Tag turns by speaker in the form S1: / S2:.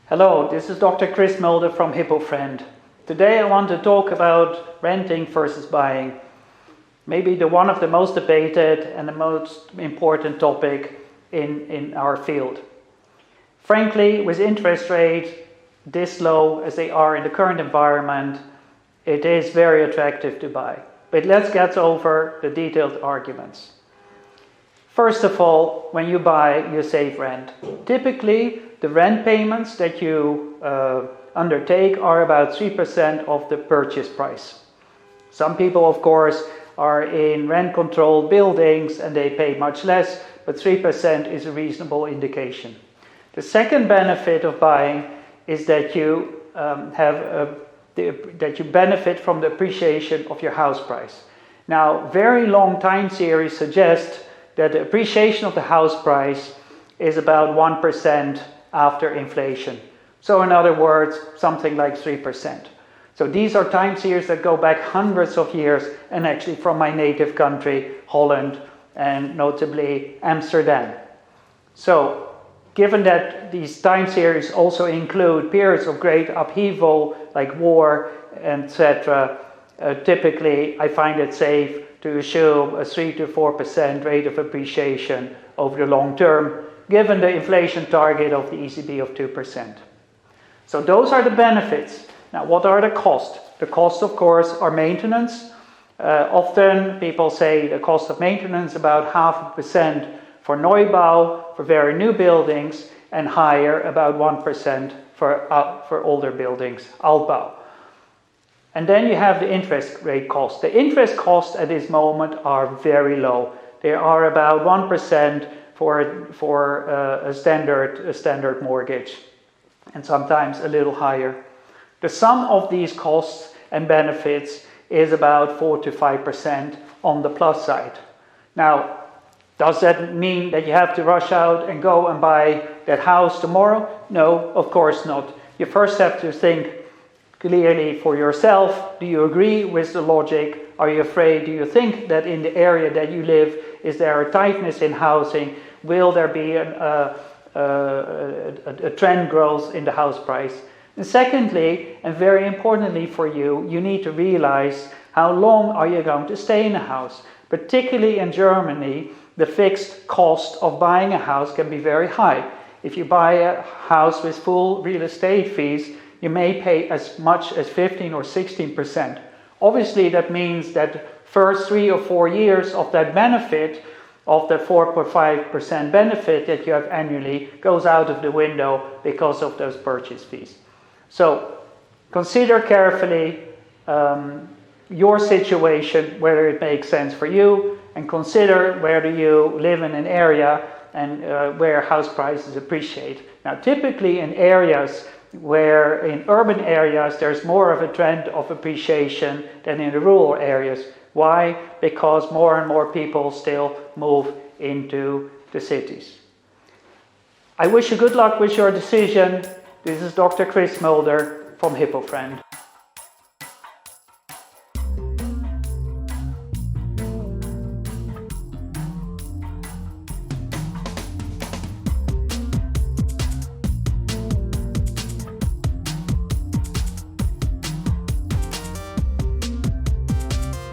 S1: Hello, this is Dr. Chris Mulder from Hypofriend. Today I want to talk about renting versus buying. Maybe one of the most debated and the most important topic in our field. Frankly, with interest rates this low as they are in the current environment, it is very attractive to buy. But let's get over the detailed arguments. First of all, when you buy, you save rent. Typically, the rent payments that you undertake are about 3% of the purchase price. Some people, of course, are in rent-controlled buildings and they pay much less, but 3% is a reasonable indication. The second benefit of buying is that you that you benefit from the appreciation of your house price. Now, very long time series suggest that the appreciation of the house price is about 1% after inflation. So in other words, something like 3%. So these are time series that go back hundreds of years, and actually from my native country, Holland, and notably Amsterdam. So given that these time series also include periods of great upheaval like war, etc., typically I find it safe to assume a 3 to 4% rate of appreciation over the long term, given the inflation target of the ECB of 2%. So those are the benefits. Now, what are the costs? The costs, of course, are maintenance. Often people say the cost of maintenance is about 0.5% for Neubau, for very new buildings, and higher, about 1% for older buildings, Altbau. And then you have the interest rate cost. The interest costs at this moment are very low. They are about 1% for a standard mortgage, and sometimes a little higher. The sum of these costs and benefits is about 4 to 5% on the plus side. Now, does that mean that you have to rush out and go and buy that house tomorrow? No, of course not. You first have to think clearly for yourself. Do you agree with the logic? Are you afraid? Do you think that in the area that you live, is there a tightness in housing? Will there be a trend growth in the house price? And secondly, and very importantly for you, you need to realize how long are you going to stay in a house. Particularly in Germany, the fixed cost of buying a house can be very high. If you buy a house with full real estate fees, you may pay as much as 15 or 16%. Obviously, that means that first 3 or 4 years of that benefit, of the 4.5% benefit that you have annually, goes out of the window because of those purchase fees. So consider carefully your situation, whether it makes sense for you, and consider whether you live in an area and where house prices appreciate. Now, typically in areas where in urban areas there's more of a trend of appreciation than in the rural areas. Why? Because more and more people still move into the cities. I wish you good luck with your decision. This is Dr. Chris Mulder from Hypofriend.